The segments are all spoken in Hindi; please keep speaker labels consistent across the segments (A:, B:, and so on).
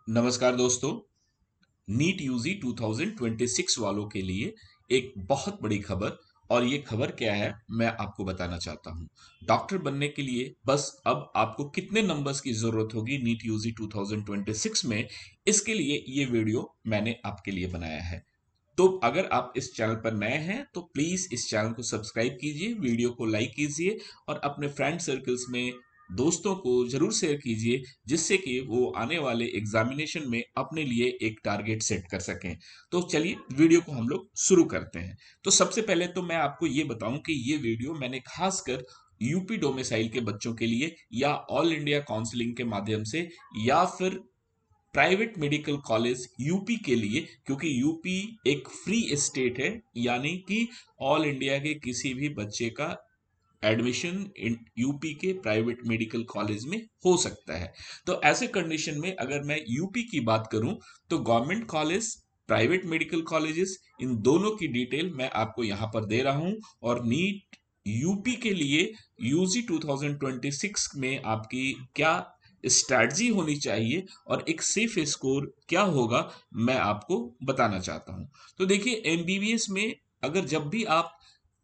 A: नमस्कार दोस्तों। नीट यूजी 2026 वालों के लिए एक बहुत बड़ी खबर। और ये खबर क्या है मैं आपको बताना चाहता हूँ। डॉक्टर बनने के लिए बस अब आपको कितने नंबर्स की जरूरत होगी नीट यूजी 2026 में, इसके लिए ये वीडियो मैंने आपके लिए बनाया है। तो अगर आप इस चैनल पर नए हैं तो प्लीज इस चैनल को सब्सक्राइब कीजिए, वीडियो को लाइक कीजिए और अपने फ्रेंड सर्कल्स में दोस्तों को जरूर शेयर कीजिए, जिससे कि वो आने वाले एग्जामिनेशन में अपने लिए एक टारगेट सेट कर सकें। तो चलिए वीडियो को हम लोग शुरू करते हैं। तो सबसे पहले तो मैं आपको ये बताऊं कि ये वीडियो मैंने खासकर यूपी डोमिसाइल के बच्चों के लिए या ऑल इंडिया काउंसलिंग के माध्यम से या फिर प्राइवेट मेडिकल कॉलेज यूपी के लिए, क्योंकि यूपी एक फ्री स्टेट है, यानी कि ऑल इंडिया के किसी भी बच्चे का एडमिशन यूपी के प्राइवेट मेडिकल कॉलेज में हो सकता है। तो ऐसे कंडीशन में अगर मैं यूपी की बात करूं तो government college, private medical colleges, इन दोनों की डिटेल मैं आपको यहां पर दे रहा हूं। और नीट यूपी के लिए यूजी 2026 में आपकी क्या स्ट्रैटेजी होनी चाहिए और एक सेफ स्कोर क्या होगा, मैं आपको बताना चाहता हूं। तो देखिए, एमबीबीएस में अगर जब भी आप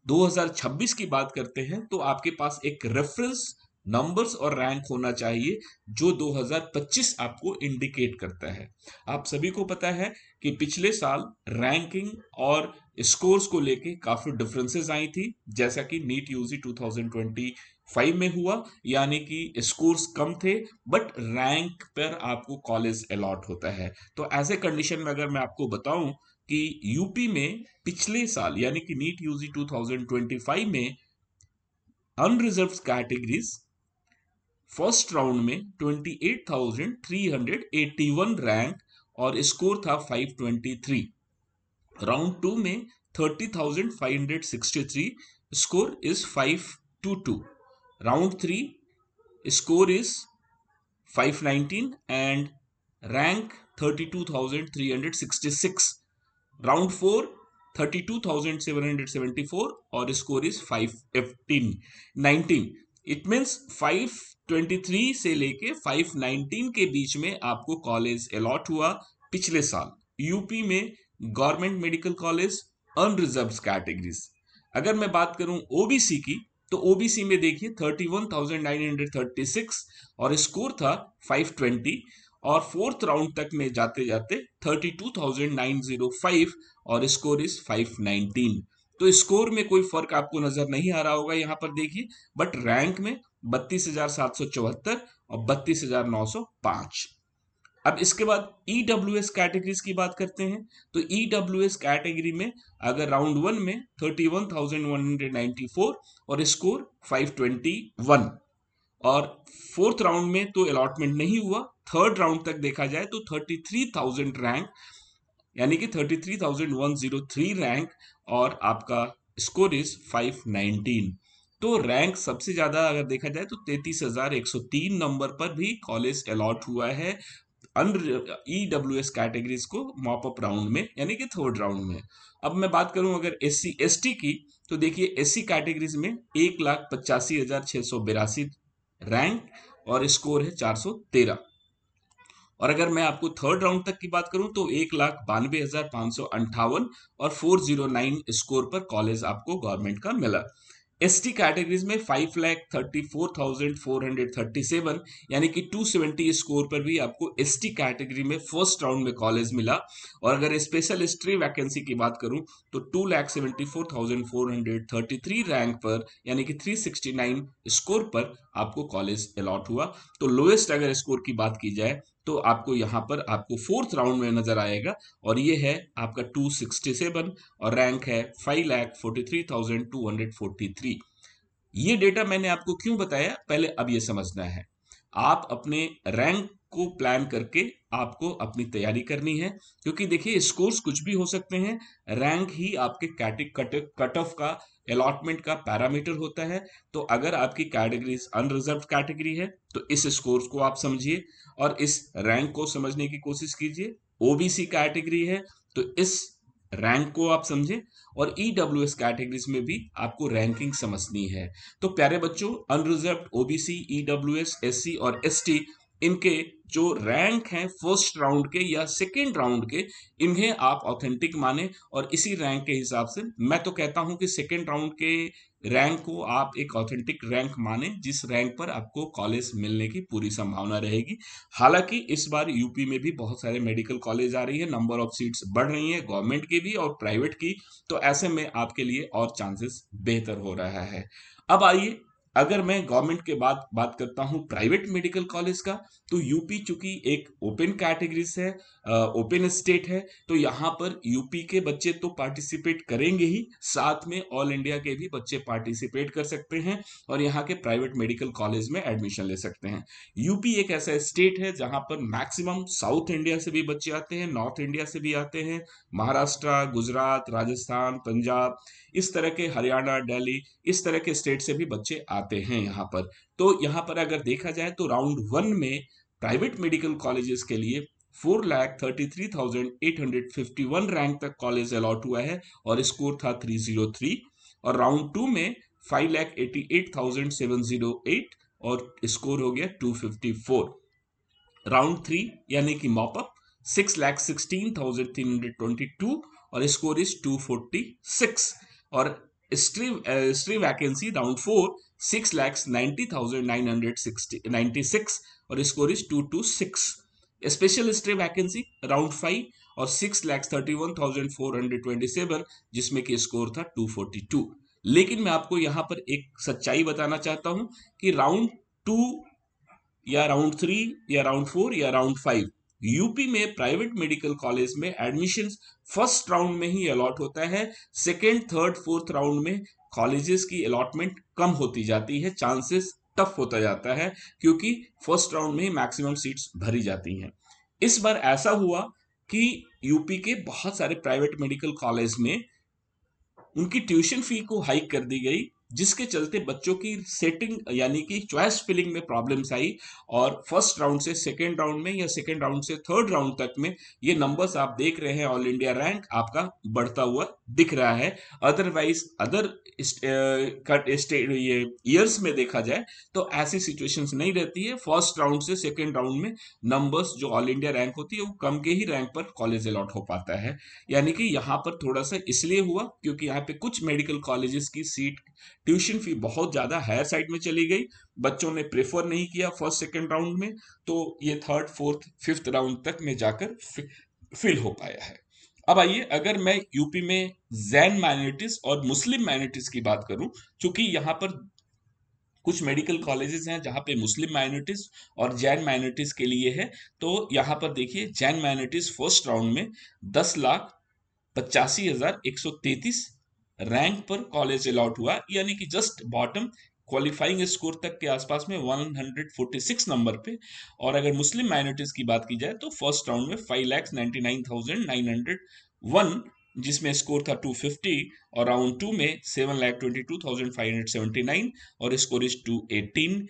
A: 2026 की बात करते हैं तो आपके पास एक रेफरेंस नंबर्स और रैंक होना चाहिए जो 2025 आपको इंडिकेट करता है। आप सभी को पता है कि पिछले साल रैंकिंग और स्कोर्स को लेके काफी डिफरेंसेस आई थी, जैसा कि नीट यूजी 2025 में हुआ, यानी कि स्कोर्स कम थे बट रैंक पर आपको कॉलेज अलॉट होता है। तो ऐसे कंडीशन में अगर मैं आपको बताऊं कि यूपी में पिछले साल यानी कि नीट यूजी 2025 में अनरिजर्व्ड कैटेगरीज फर्स्ट राउंड में 28,381 रैंक और स्कोर था 523। राउंड टू में 30,563, score is 522। Round three, score is 519 and rank 32,366। Round four 32,774 और स्कोर इज 519। इट मीन्स 523 से लेके 519 के बीच में आपको कॉलेज अलॉट हुआ पिछले साल यूपी में government medical college unreserved categories. अगर मैं बात करूं ओबीसी की तो ओबीसी में देखिए 31,936 और स्कोर था 520। और फोर्थ राउंड तक में जाते जाते 32,905 और स्कोर इज 519। तो स्कोर में कोई फर्क आपको नजर नहीं आ रहा होगा यहां पर देखिए, बट रैंक में 32,774 और 32,905। अब इसके बाद ईडब्ल्यूएस कैटेगरीज की बात करते हैं। तो ईडब्ल्यूएस कैटेगरी में अगर राउंड वन में 31,194 और स्कोर 521, और फोर्थ राउंड में तो अलॉटमेंट नहीं हुआ, थर्ड राउंड तक देखा जाए तो 33,000 रैंक, यानी कि 33,103 रैंक और आपका स्कोर इज 519। तो रैंक सबसे ज्यादा अगर देखा जाए तो 33,103 नंबर पर भी कॉलेज अलॉट हुआ है ईडब्ल्यूएस कैटेगरीज को मॉप अप राउंड में, यानी कि थर्ड राउंड में। अब मैं बात करूं अगर एससी एसटी की, तो देखिए एससी कैटेगरीज में 1,85,682 रैंक और स्कोर है 413। और अगर मैं आपको थर्ड राउंड तक की बात करूं तो 1,92,558 और 409 स्कोर पर कॉलेज आपको गवर्नमेंट का मिला। एसटी कैटेगरीज में 5,34,437, यानी कि 270 स्कोर पर भी आपको एसटी कैटेगरी में फर्स्ट राउंड में कॉलेज मिला। और अगर स्पेशल हिस्ट्री वैकेंसी की बात करूं तो 2,74,433 रैंक पर, यानी कि 369 स्कोर पर आपको कॉलेज अलॉट हुआ। तो लोएस्ट अगर स्कोर की बात की जाए तो आपको यहां पर आपको फोर्थ राउंड में नजर आएगा, और ये है आपका 267 और रैंक है 5,43,243। ये डेटा मैंने आपको क्यों बताया, पहले अब ये समझना है। आप अपने रैंक को प्लान करके आपको अपनी तैयारी करनी है, क्योंकि देखिए स्कोर्स कुछ भी हो सकते हैं, रैंक ही आपके कट ऑफ का अलॉटमेंट का पैरामीटर होता है। तो अगर आपकी कैटेगरी अनरिजर्व कैटेगरी है तो इस स्कोर्स को आप समझिए और इस रैंक को समझने की कोशिश कीजिए। ओबीसी कैटेगरी है तो इस रैंक को आप समझें, और ईडब्ल्यूएस कैटेगरीज में भी आपको रैंकिंग समझनी है। तो प्यारे बच्चों, अनरिजर्व्ड, ओबीसी, ईडब्ल्यूएस, एससी और एसटी, इनके जो रैंक हैं फर्स्ट राउंड के या सेकेंड राउंड के, इन्हें आप ऑथेंटिक माने और इसी रैंक के हिसाब से मैं तो कहता हूं कि सेकेंड राउंड के रैंक को आप एक ऑथेंटिक रैंक माने, जिस रैंक पर आपको कॉलेज मिलने की पूरी संभावना रहेगी। हालांकि इस बार यूपी में भी बहुत सारे मेडिकल कॉलेज आ रही है, नंबर ऑफ सीट्स बढ़ रही है, गवर्नमेंट की भी और प्राइवेट की, तो ऐसे में आपके लिए और चांसेस बेहतर हो रहा है। अब आइए, अगर मैं गवर्नमेंट के बाद बात करता हूं प्राइवेट मेडिकल कॉलेज का, तो यूपी चूंकि एक ओपन कैटेगरी है, ओपन स्टेट है, तो यहाँ पर यूपी के बच्चे तो पार्टिसिपेट करेंगे ही, साथ में ऑल इंडिया के भी बच्चे पार्टिसिपेट कर सकते हैं और यहाँ के प्राइवेट मेडिकल कॉलेज में एडमिशन ले सकते हैं। यूपी एक ऐसा स्टेट है जहां पर मैक्सिमम साउथ इंडिया से भी बच्चे आते हैं, नॉर्थ इंडिया से भी आते हैं, महाराष्ट्र, गुजरात, राजस्थान, पंजाब, इस तरह के, हरियाणा, दिल्ली, इस तरह के स्टेट से भी बच्चे आते हैं यहाँ पर। तो यहाँ पर अगर देखा जाए तो राउंड 1 में प्राइवेट मेडिकल कॉलेजेस के लिए 4,33,851 रैंक तक कॉलेज अलॉट हुआ है और स्कोर था 303, और राउंड 2 में 5,88,708 और स्कोर हो गया 254। राउंड 3 यानी कि मॉपअप 6,16,322 और स्कोर इज 246, और स्ट्री वैकेंसी राउंड 4 6,90,996 और score is 226। Special stray vacancy round 5 और 6,31,427 जिसमें कि स्कोर था 242। लेकिन मैं आपको यहां पर एक सच्चाई बताना चाहता हूं कि राउंड 2 या राउंड 3 या राउंड 4 या राउंड 5 यूपी में प्राइवेट मेडिकल कॉलेज में एडमिशन फर्स्ट राउंड में ही अलॉट होता है। सेकेंड, थर्ड, फोर्थ राउंड में कॉलेजेस की अलॉटमेंट कम होती जाती है, चांसेस टफ होता जाता है, क्योंकि फर्स्ट राउंड में ही मैक्सिमम सीट्स भरी जाती हैं। इस बार ऐसा हुआ कि यूपी के बहुत सारे प्राइवेट मेडिकल कॉलेज में उनकी ट्यूशन फी को हाइक कर दी गई, जिसके चलते बच्चों की सेटिंग यानी कि चॉइस फिलिंग में प्रॉब्लम्स आई, और फर्स्ट राउंड से सेकेंड राउंड में या सेकेंड राउंड से थर्ड राउंड तक में ये नंबर्स आप देख रहे हैं, ऑल इंडिया रैंक आपका बढ़ता हुआ दिख रहा है। अदरवाइज अदर ये ईयर्स में देखा जाए तो ऐसी सिचुएशंस नहीं रहती है। फर्स्ट राउंड से सेकेंड राउंड में नंबर्स जो ऑल इंडिया रैंक होती है वो कम के ही रैंक पर कॉलेज अलॉट हो पाता है। यानी कि यहाँ पर थोड़ा सा इसलिए हुआ क्योंकि यहाँ पे कुछ मेडिकल कॉलेजेस की सीट ट्यूशन फी बहुत ज्यादा हायर साइड में चली गई, बच्चों ने प्रेफर नहीं किया फर्स्ट सेकेंड राउंड में, तो ये थर्ड, फोर्थ, फिफ्थ राउंड तक में जाकर फिल हो पाया है। अब आइए, अगर मैं यूपी में जैन माइनॉरिटीज और मुस्लिम माइनॉरिटीज की बात करूं, क्योंकि यहाँ पर कुछ मेडिकल कॉलेजेस हैं जहां पे मुस्लिम माइनॉरिटीज और जैन माइनॉरिटीज के लिए है, तो यहाँ पर देखिए जैन माइनॉरिटीज फर्स्ट राउंड में 10,85,133 रैंक पर कॉलेज अलॉट हुआ, यानी कि जस्ट बॉटम क्वालिफाइंग स्कोर तक के आसपास में 146 नंबर पे। और अगर मुस्लिम माइनॉरिटीज की बात की जाए तो फर्स्ट राउंड में 5,99,901 जिसमें स्कोर था 250, और राउंड 2 में 7,22,579 और स्कोर इज 218।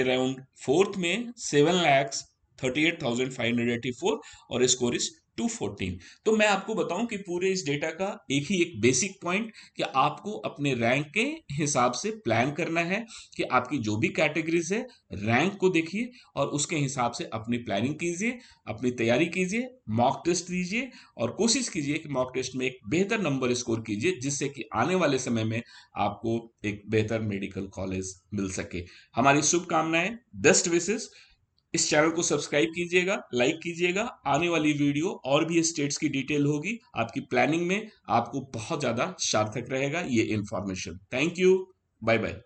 A: राउंड फोर्थ में 7,38,584 और स्कोर इज 214। तो मैं आपको बताऊं कि पूरे इस डेटा का एक बेसिक पॉइंट कि आपको अपने रैंक के हिसाब से प्लान करना है, कि आपकी जो भी कैटेगरीज है रैंक को देखिए और उसके हिसाब से अपनी प्लानिंग कीजिए, अपनी तैयारी कीजिए, मॉक टेस्ट दीजिए और कोशिश कीजिए कि मॉक टेस्ट में एक बेहतर नंबर स्कोर कीजिए, जिससे कि आने वाले समय में आपको एक बेहतर मेडिकल कॉलेज मिल सके। हमारी शुभकामनाएं, बेस्ट विशेस। इस चैनल को सब्सक्राइब कीजिएगा, लाइक कीजिएगा, आने वाली वीडियो और भी स्टेट्स की डिटेल होगी, आपकी प्लानिंग में आपको बहुत ज्यादा सार्थक रहेगा ये information. Thank you, bye bye.